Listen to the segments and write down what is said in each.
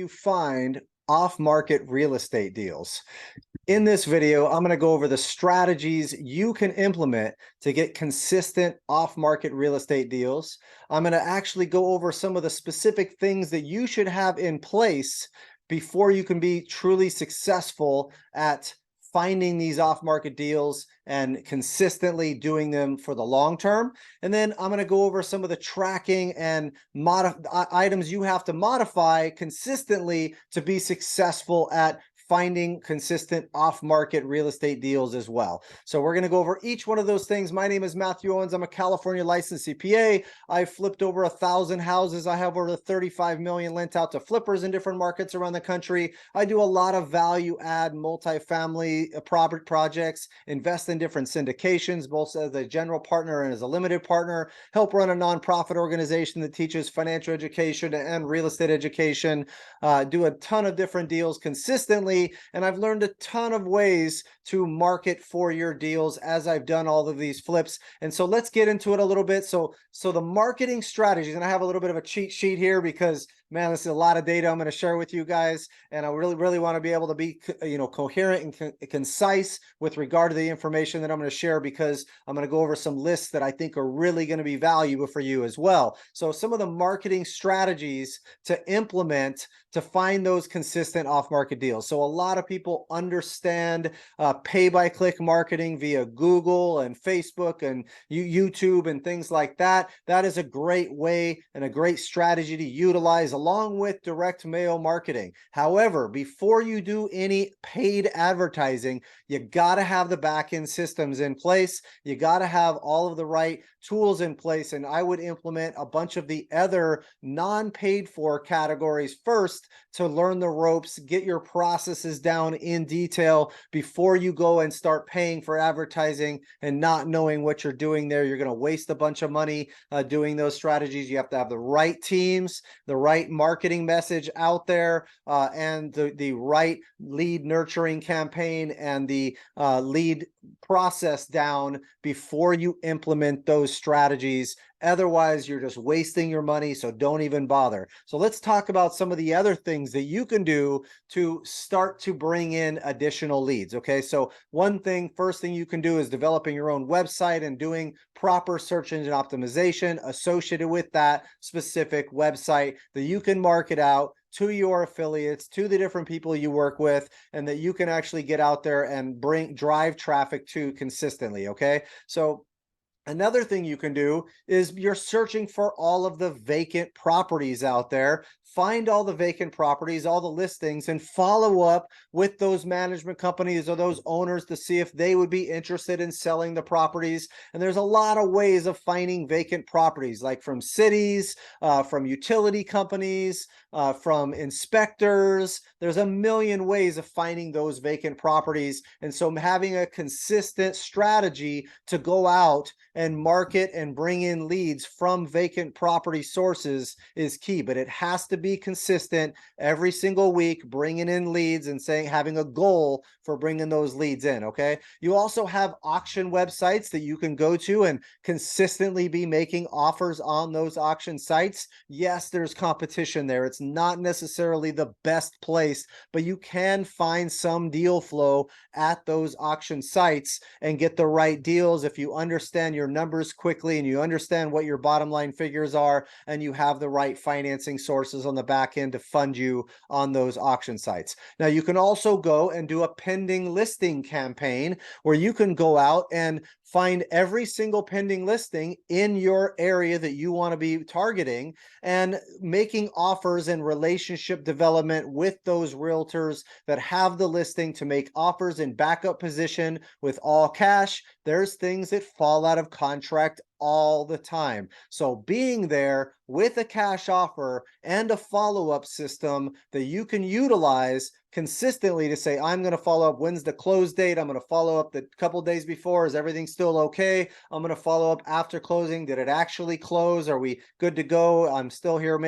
you find off-market real estate deals. In this video, I'm going to go over the strategies you can implement to get consistent off-market real estate deals. I'm going to actually go over some of the specific things that you should have in place before you can be truly successful at finding these off-market deals and consistently doing them for the long term. And then I'm going to go over some of the tracking and items you have to modify consistently to be successful at finding consistent off-market real estate deals as well. So we're going to go over each one of those things. My name is Mathew Owens. I'm a California licensed CPA. I've flipped over 1,000 houses. I have over 35 million lent out to flippers in different markets around the country. I do a lot of value add multifamily property projects, invest in different syndications, both as a general partner and as a limited partner, help run a nonprofit organization that teaches financial education and real estate education, do a ton of different deals consistently. And I've learned a ton of ways to market for your deals as I've done all of these flips. And so let's get into it a little bit. So the marketing strategies, and I have a little bit of a cheat sheet here because, man, this is a lot of data I'm going to share with you guys. And I really want to be able to be, coherent and concise with regard to the information that I'm going to share, because I'm going to go over some lists that I think are really going to be valuable for you as well. So some of the marketing strategies to implement to find those consistent off-market deals. So a lot of people understand pay-by-click marketing via Google and Facebook and YouTube and things like that. That is a great way and a great strategy to utilize along with direct mail marketing. However, before you do any paid advertising, you got to have the back-end systems in place. You got to have all of the right tools in place. And I would implement a bunch of the other non-paid for categories first to learn the ropes, get your processes down in detail before you go and start paying for advertising and not knowing what you're doing there. You're going to waste a bunch of money doing those strategies. You have to have the right teams, the right marketing message out there, and the right lead nurturing campaign and the lead process down before you implement those strategies. Otherwise, you're just wasting your money, so don't even bother. So let's talk about some of the other things that you can do to start to bring in additional leads, okay? So first thing you can do is developing your own website and doing proper search engine optimization associated with that specific website that you can market out to your affiliates, to the different people you work with, and that you can actually get out there and drive traffic to consistently, okay? So another thing you can do is you're searching for all of the vacant properties out there. Find all the vacant properties, all the listings, and follow up with those management companies or those owners to see if they would be interested in selling the properties. And there's a lot of ways of finding vacant properties, like from cities, from utility companies, from inspectors. There's a million ways of finding those vacant properties. And so having a consistent strategy to go out and market and bring in leads from vacant property sources is key, but it has to be consistent every single week, bringing in leads and having a goal for bringing those leads in, okay? You also have auction websites that you can go to and consistently be making offers on those auction sites. Yes, there's competition there. It's not necessarily the best place, but you can find some deal flow at those auction sites and get the right deals if you understand your numbers quickly and you understand what your bottom line figures are, and you have the right financing sources on the back end to fund you on those auction sites. Now, you can also go and do a pending listing campaign where you can go out and find every single pending listing in your area that you want to be targeting and making offers and relationship development with those realtors that have the listing to make offers in backup position with all cash. There's things that fall out of contract all the time. So being there with a cash offer and a follow-up system that you can utilize consistently to say, I'm going to follow up. When's the close date? I'm going to follow up the couple days before. Is everything still okay? I'm going to follow up after closing. Did it actually close? Are we good to go? I'm still here,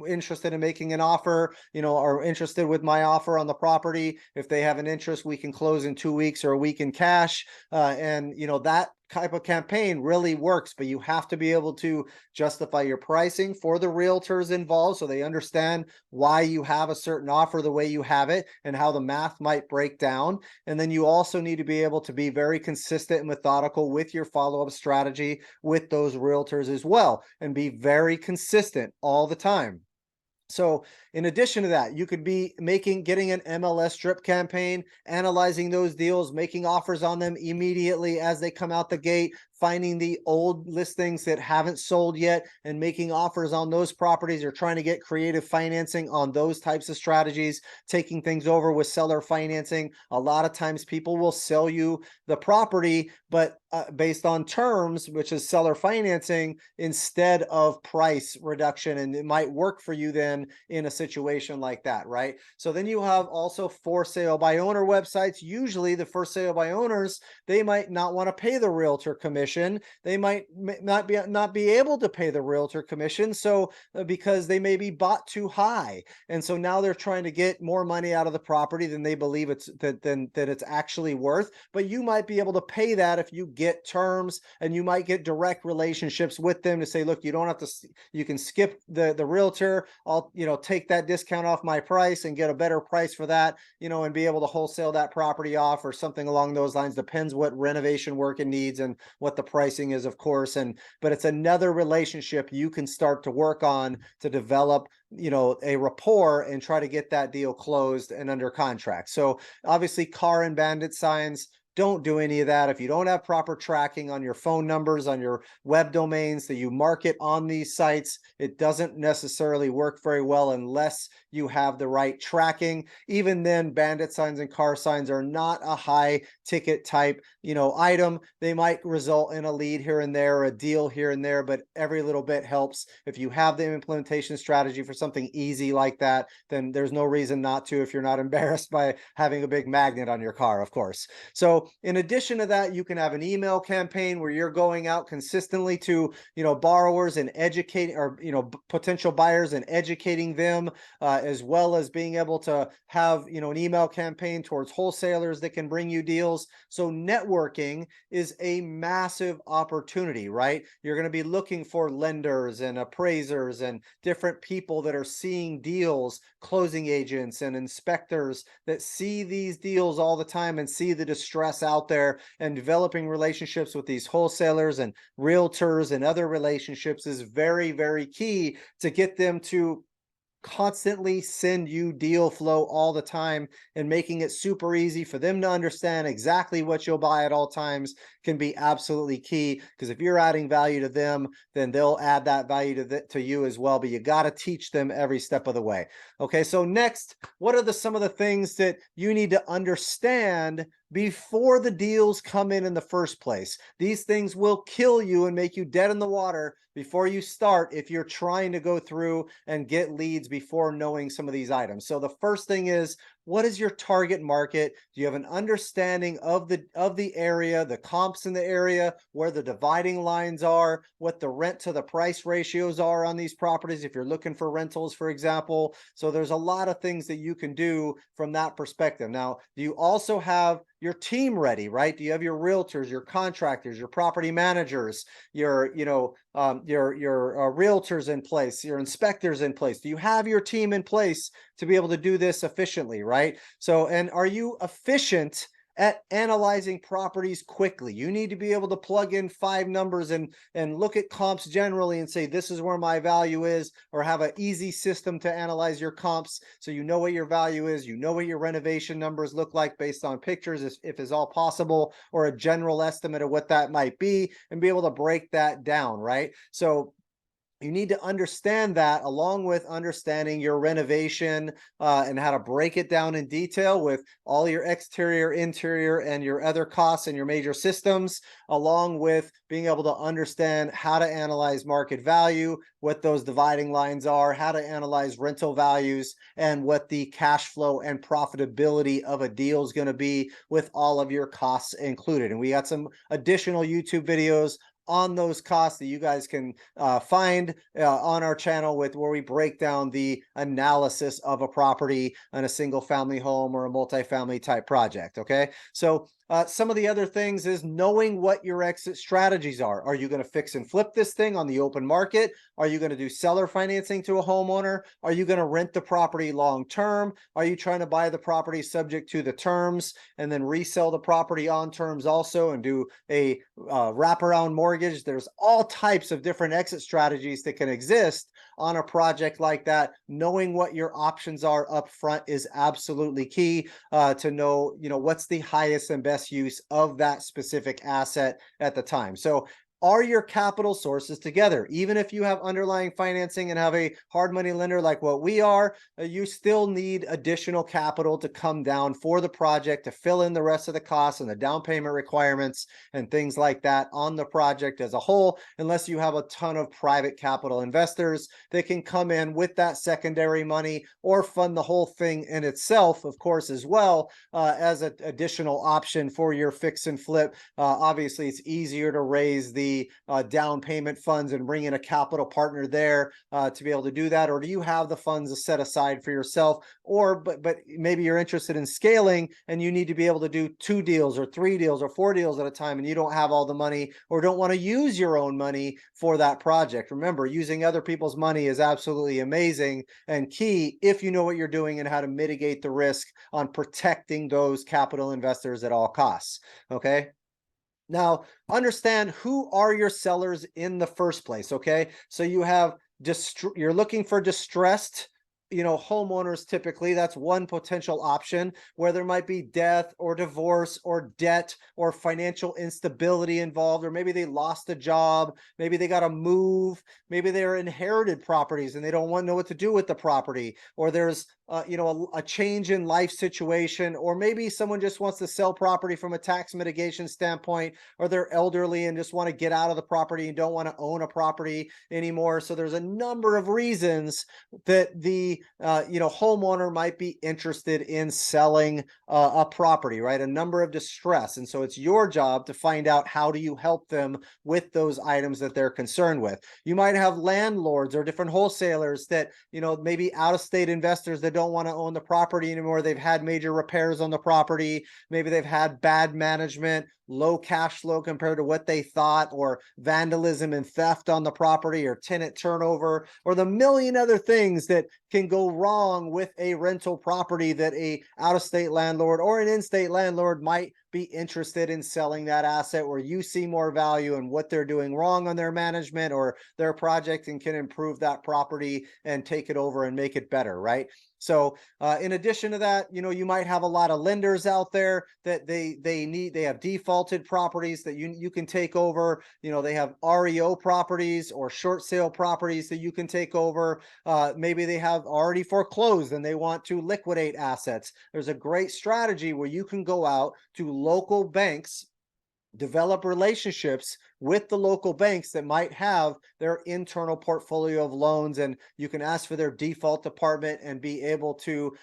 interested in making an offer, or interested with my offer on the property. If they have an interest, we can close in 2 weeks or a week in cash. And that type of campaign really works, but you have to be able to justify your pricing for the realtors involved so they understand why you have a certain offer the way you have it and how the math might break down. And then you also need to be able to be very consistent and methodical with your follow-up strategy with those realtors as well, and be very consistent all the time. So in addition to that, you could be getting an MLS drip campaign, analyzing those deals, making offers on them immediately as they come out the gate, finding the old listings that haven't sold yet and making offers on those properties, or trying to get creative financing on those types of strategies, taking things over with seller financing. A lot of times people will sell you the property, but based on terms, which is seller financing, instead of price reduction. And it might work for you then in a situation like that, right? So then you have also for sale by owner websites. Usually the for sale by owners, they might not want to pay the realtor commission. They might not be able to pay the realtor commission. So because they may be bought too high. And so now they're trying to get more money out of the property than they believe that it's actually worth. But you might be able to pay that if you get terms, and you might get direct relationships with them to say, look, you don't have to, you can skip the realtor. I'll, take that discount off my price and get a better price for that, and be able to wholesale that property off or something along those lines. Depends what renovation work it needs and what the pricing is, of course. But it's another relationship you can start to work on to develop, a rapport and try to get that deal closed and under contract. So obviously car and bandit signs, don't do any of that. If you don't have proper tracking on your phone numbers, on your web domains that you market on these sites, it doesn't necessarily work very well unless you have the right tracking. Even then, bandit signs and car signs are not a high ticket type, item. They might result in a lead here and there, or a deal here and there, but every little bit helps. If you have the implementation strategy for something easy like that, then there's no reason not to, if you're not embarrassed by having a big magnet on your car, of course. So in addition to that, you can have an email campaign where you're going out consistently to, borrowers and educating, or, potential buyers, and educating them, as well as being able to have, an email campaign towards wholesalers that can bring you deals. So networking is a massive opportunity, right? You're going to be looking for lenders and appraisers and different people that are seeing deals, closing agents and inspectors that see these deals all the time and see the distress out there, and developing relationships with these wholesalers and realtors and other relationships is very, very key to get them to constantly send you deal flow all the time, and making it super easy for them to understand exactly what you'll buy at all times can be absolutely key. Because if you're adding value to them, then they'll add that value to you as well. But you got to teach them every step of the way. Okay, so next, what are some of the things that you need to understand before the deals come in the first place? These things will kill you and make you dead in the water before you start if you're trying to go through and get leads before knowing some of these items. So the first thing is, what is your target market? Do you have an understanding of the area, the comps in the area, where the dividing lines are, what the rent to the price ratios are on these properties if you're looking for rentals, for example? So there's a lot of things that you can do from that perspective. Now, do you also have your team ready, right? Do you have your realtors, your contractors, your property managers, your realtors in place, your inspectors in place? Do you have your team in place to be able to do this efficiently, right? So, and are you efficient at analyzing properties quickly? You need to be able to plug in 5 numbers and look at comps generally and say, this is where my value is, or have an easy system to analyze your comps so you know what your value is, you know what your renovation numbers look like based on pictures, if is all possible, or a general estimate of what that might be, and be able to break that down, right? So you need to understand that, along with understanding your renovation and how to break it down in detail with all your exterior, interior, and your other costs and your major systems, along with being able to understand how to analyze market value, what those dividing lines are, how to analyze rental values, and what the cash flow and profitability of a deal is going to be with all of your costs included. And we got some additional YouTube videos on those costs that you guys can find on our channel, where we break down the analysis of a property on a single family home or a multifamily type project. Okay, so Some of the other things is knowing what your exit strategies are. Are you going to fix and flip this thing on the open market? Are you going to do seller financing to a homeowner? Are you going to rent the property long term? Are you trying to buy the property subject to the terms and then resell the property on terms also and do a wraparound mortgage? There's all types of different exit strategies that can exist on a project like that. Knowing what your options are up front is absolutely key to know, what's the highest and best use of that specific asset at the time. So are your capital sources together? Even if you have underlying financing and have a hard money lender like what we are, you still need additional capital to come down for the project to fill in the rest of the costs and the down payment requirements and things like that on the project as a whole, unless you have a ton of private capital investors that can come in with that secondary money or fund the whole thing in itself, of course, as well, as an additional option for your fix and flip. Obviously, it's easier to raise the down payment funds and bring in a capital partner there to be able to do that. Or do you have the funds set aside for yourself? Or but maybe you're interested in scaling and you need to be able to do 2 deals or 3 deals or 4 deals at a time, and you don't have all the money or don't want to use your own money for that project. Remember, using other people's money is absolutely amazing and key if you know what you're doing and how to mitigate the risk on protecting those capital investors at all costs. Okay. Now, understand who are your sellers in the first place, okay? So you have you're looking for distressed, homeowners. Typically that's one potential option where there might be death or divorce or debt or financial instability involved, or maybe they lost a job, maybe they got to move, maybe they're inherited properties and they don't want to know what to do with the property, or there's a change in life situation, or maybe someone just wants to sell property from a tax mitigation standpoint, or they're elderly and just want to get out of the property and don't want to own a property anymore. So there's a number of reasons that the homeowner might be interested in selling a property, right? A number of distress. And so it's your job to find out how do you help them with those items that they're concerned with. You might have landlords or different wholesalers that, maybe out-of-state investors that don't want to own the property anymore. They've had major repairs on the property. Maybe they've had bad management, low cash flow compared to what they thought, or vandalism and theft on the property, or tenant turnover, or the million other things that can go wrong with a rental property that a out-of-state landlord or an in-state landlord might be interested in selling that asset, where you see more value in what they're doing wrong on their management or their project and can improve that property and take it over and make it better, right? So in addition to that, you might have a lot of lenders out there that they have defaulted properties that you can take over. They have REO properties or short sale properties that you can take over. Maybe they have already foreclosed and they want to liquidate assets. There's a great strategy where you can go out to local banks, develop relationships with the local banks that might have their internal portfolio of loans, and you can ask for their default department and be able to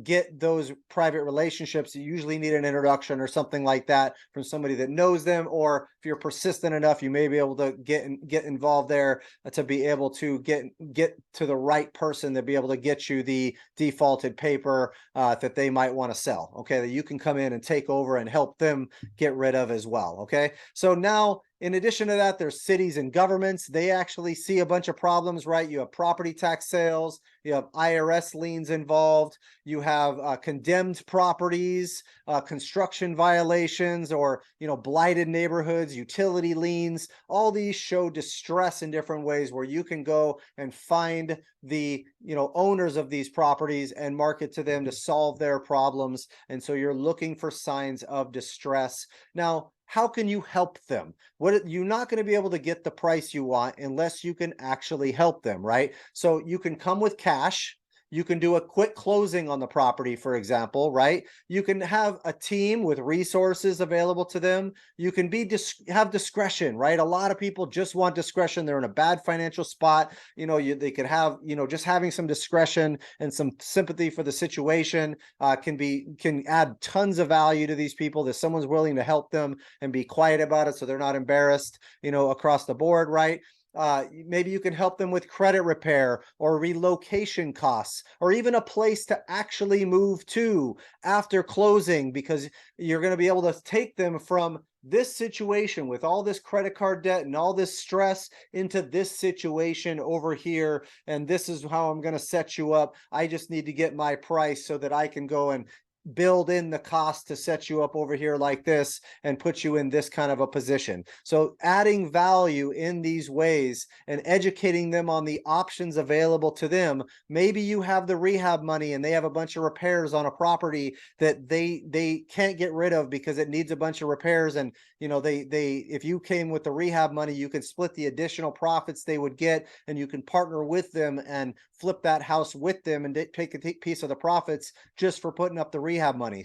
get those private relationships. You usually need an introduction or something like that from somebody that knows them, or if you're persistent enough, you may be able to get involved there to be able to get to the right person to be able to get you the defaulted paper that they might want to sell, okay, that you can come in and take over and help them get rid of as well. Okay, so now in addition to that, there's cities and governments. They actually see a bunch of problems, right? You have property tax sales, you have IRS liens involved, you have condemned properties, construction violations, or blighted neighborhoods, utility liens. All these show distress in different ways, where you can go and find the owners of these properties and market to them to solve their problems. And so you're looking for signs of distress. Now, how can you help them? You're not going to be able to get the price you want unless you can actually help them, right? So you can come with cash. You can do a quick closing on the property, for example, right? You can have a team with resources available to them. You can have discretion, right? A lot of people just want discretion. They're in a bad financial spot. They could have, just having some discretion and some sympathy for the situation can add tons of value to these people, that someone's willing to help them and be quiet about it so they're not embarrassed, across the board, right? Maybe you can help them with credit repair or relocation costs, or even a place to actually move to after closing, because you're going to be able to take them from this situation with all this credit card debt and all this stress into this situation over here. And this is how I'm going to set you up. I just need to get my price so that I can go and build in the cost to set you up over here like this and put you in this kind of a position. So adding value in these ways and educating them on the options available to them. Maybe you have the rehab money and they have a bunch of repairs on a property that they can't get rid of because it needs a bunch of repairs. And they if you came with the rehab money, you can split the additional profits they would get, and you can partner with them and flip that house with them and take a piece of the profits just for putting up the rehab money.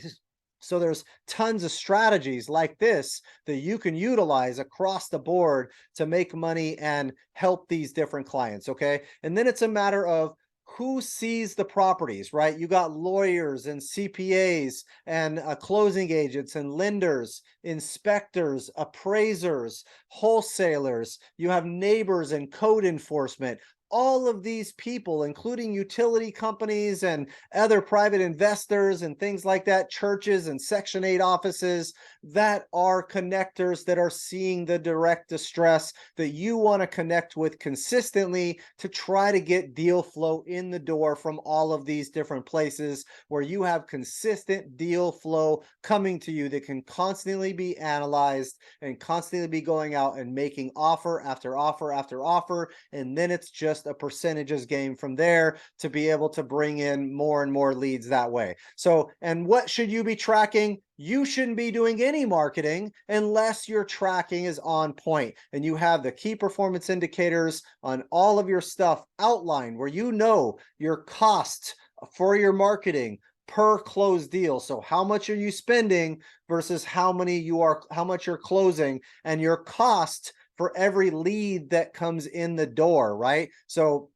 So there's tons of strategies like this that you can utilize across the board to make money and help these different clients. Okay. And then it's a matter of who sees the properties, right? You got lawyers and CPAs and closing agents and lenders, inspectors, appraisers, wholesalers. You have neighbors and code enforcement. All of these people, including utility companies and other private investors and things like that, churches and Section 8 offices, that are connectors that are seeing the direct distress that you want to connect with consistently to try to get deal flow in the door from all of these different places where you have consistent deal flow coming to you that can constantly be analyzed and constantly be going out and making offer after offer after offer. And then it's just a percentages game from there to be able to bring in more and more leads that way. So, and what should you be tracking? You shouldn't be doing any marketing unless your tracking is on point and you have the key performance indicators on all of your stuff outlined, where you know your cost for your marketing per closed deal. So how much are you spending versus how much you're closing, and your cost for every lead that comes in the door, right? So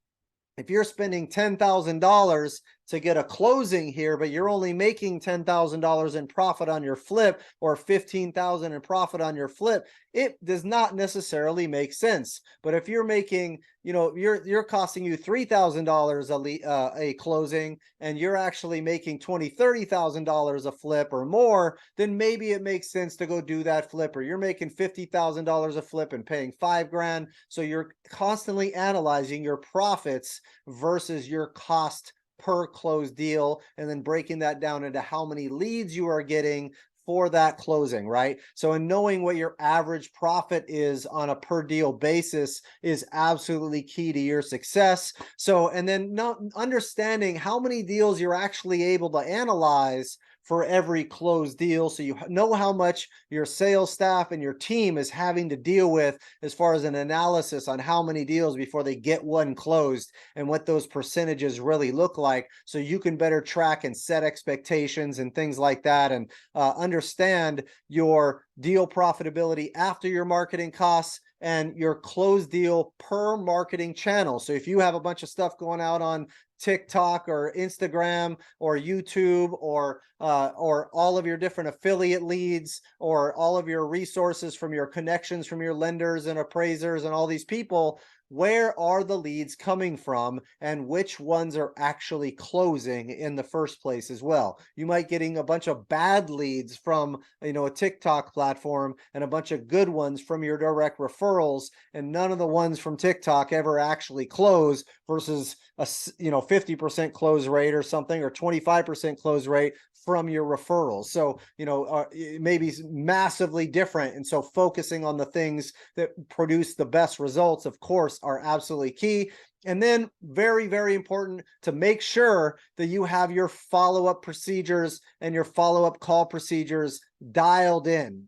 if you're spending $10,000 to get a closing here, but you're only making $10,000 in profit on your flip, or $15,000 in profit on your flip, it does not necessarily make sense. But if you're making, you're costing you $3,000 a closing, and you're actually making $20,000-$30,000 a flip or more, then maybe it makes sense to go do that flip. Or you're making $50,000 a flip and paying $5,000. So you're constantly analyzing your profits versus your cost per closed deal, and then breaking that down into how many leads you are getting for that closing, right? So in knowing what your average profit is on a per deal basis is absolutely key to your success. So, and then understanding how many deals you're actually able to analyze for every closed deal, so you know how much your sales staff and your team is having to deal with as far as an analysis on how many deals before they get one closed, and what those percentages really look like, so you can better track and set expectations and things like that, and understand your deal profitability after your marketing costs and your closed deal per marketing channel. So if you have a bunch of stuff going out on TikTok or Instagram or YouTube, or all of your different affiliate leads, or all of your resources from your connections from your lenders and appraisers and all these people, where are the leads coming from, and which ones are actually closing in the first place as well? You might getting a bunch of bad leads from a TikTok platform, and a bunch of good ones from your direct referrals, and none of the ones from TikTok ever actually close, versus a 50% close rate or something, or 25% close rate from your referrals. So it may be massively different. And so focusing on the things that produce the best results, of course, are absolutely key. And then very, very important to make sure that you have your follow-up procedures and your follow-up call procedures dialed in.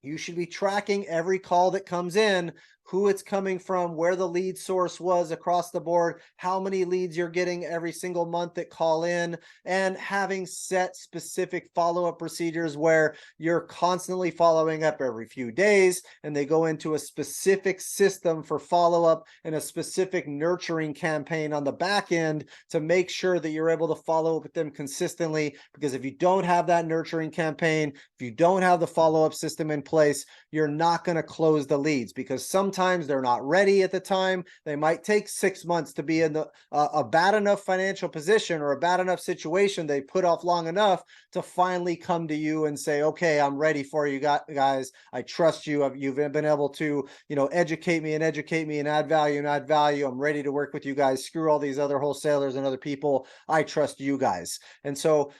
You should be tracking every call that comes in, who it's coming from, where the lead source was across the board, how many leads you're getting every single month that call in, and having set specific follow-up procedures where you're constantly following up every few days, and they go into a specific system for follow-up and a specific nurturing campaign on the back end to make sure that you're able to follow up with them consistently. Because if you don't have that nurturing campaign, if you don't have the follow-up system in place, you're not going to close the leads, because sometimes they're not ready at the time. They might take 6 months to be in a bad enough financial position or a bad enough situation they put off long enough to finally come to you and say, okay, I'm ready for you guys. I trust you. You've been able to, educate me and add value and add value. I'm ready to work with you guys. Screw all these other wholesalers and other people. I trust you guys. And so,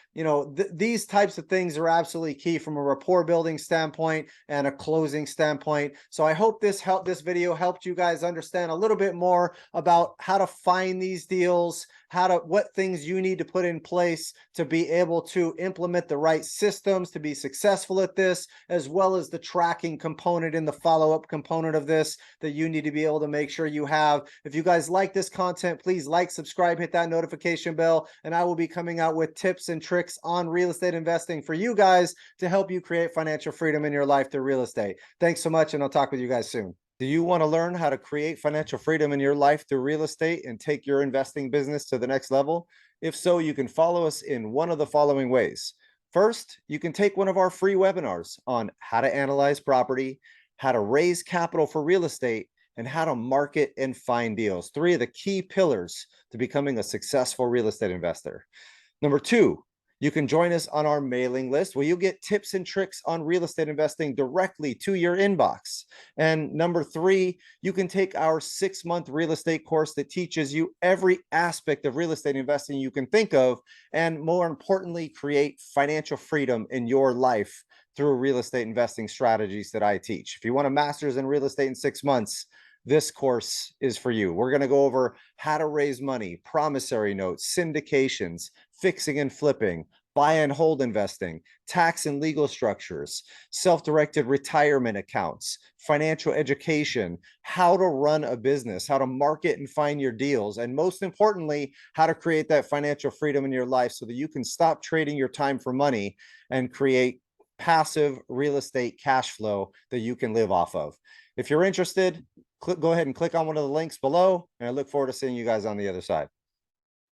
these types of things are absolutely key from a rapport building standpoint and a closing standpoint. So I hope this video helped you guys understand a little bit more about how to find these deals, what things you need to put in place to be able to implement the right systems to be successful at this, as well as the tracking component and the follow-up component of this that you need to be able to make sure you have. If you guys like this content, please like, subscribe, hit that notification bell, and I will be coming out with tips and tricks on real estate investing for you guys to help you create financial freedom in your life through real estate. Thanks so much, and I'll talk with you guys soon. Do you want to learn how to create financial freedom in your life through real estate and take your investing business to the next level? If so, you can follow us in one of the following ways. First, you can take one of our free webinars on how to analyze property, how to raise capital for real estate, and how to market and find deals. 3 of the key pillars to becoming a successful real estate investor. Number 2, you can join us on our mailing list where you'll get tips and tricks on real estate investing directly to your inbox. And number 3, you can take our 6-month real estate course that teaches you every aspect of real estate investing you can think of, and more importantly, create financial freedom in your life through real estate investing strategies that I teach. If you want a master's in real estate in 6 months, this course is for you. We're going to go over how to raise money, promissory notes, syndications, fixing and flipping, buy and hold investing, tax and legal structures, self-directed retirement accounts, financial education, how to run a business, how to market and find your deals, and most importantly, how to create that financial freedom in your life so that you can stop trading your time for money and create passive real estate cash flow that you can live off of. If you're interested, go ahead and click on one of the links below, and I look forward to seeing you guys on the other side.